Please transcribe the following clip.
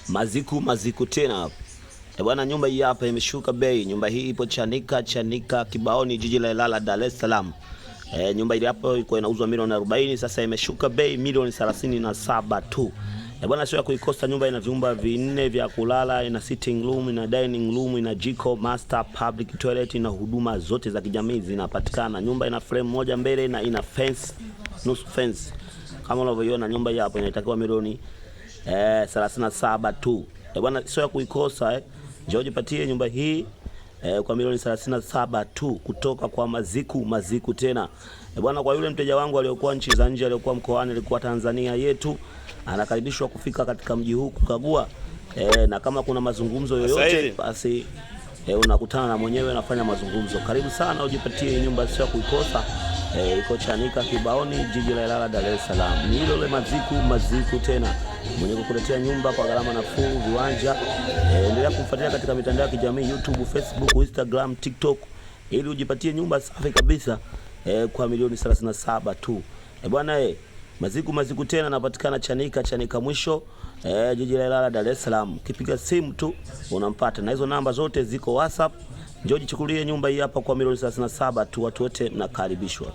Maziku tena. Bwana, nyumba hii hapa imeshuka bei. Nyumba hii ipo Chanika Kibaoni, jiji la Ilala, Dar es Salaam. Nyumba ile hapo ilikuwa inauzwa milioni 40, sasa imeshuka bei milioni 37 tu. Bwana, sio ya kuikosa. Nyumba ina vyumba vinne vya kulala, ina sitting room, ina dining room, ina jiko, master, public toilet, na huduma zote za kijamii zinapatikana. Nyumba ina frame moja mbele na ina fence, nusu fence. Kama unavyoiona nyumba hii hapo inatakiwa milioni 37 tu. Bwana, sio ya kuikosa. Njoo jipatie nyumba hii kwa milioni 37 tu kutoka kwa Maziku tena. Bwana, kwa yule mteja wangu aliyokuwa nchi za nje, aliyokuwa mkoani, alikuwa Tanzania yetu, anakaribishwa kufika katika mji huu kukagua. Na kama kuna mazungumzo yoyote basi unakutana na mwenyewe, nafanya mazungumzo. Karibu sana ujipatie nyumba, sio ya kuikosa. Iko Chanika Kibaoni, jiji la Ilala, Dar es Salaam. Ni ile Maziku tena, mwenye kukuletea nyumba kwa gharama nafuu, viwanja. Endelea kumfuatilia katika mitandao ya kijamii, YouTube, Facebook, Instagram, TikTok, ili ujipatie nyumba safi kabisa kwa milioni 37 tu. Bwana, Maziku tena anapatikana Chanika mwisho, jiji la Ilala, Dar es Salaam. Ukipiga simu tu unampata, na hizo namba zote ziko WhatsApp. Njoo jichukulie nyumba hii hapa kwa milioni 37 tu. Watu wote mnakaribishwa.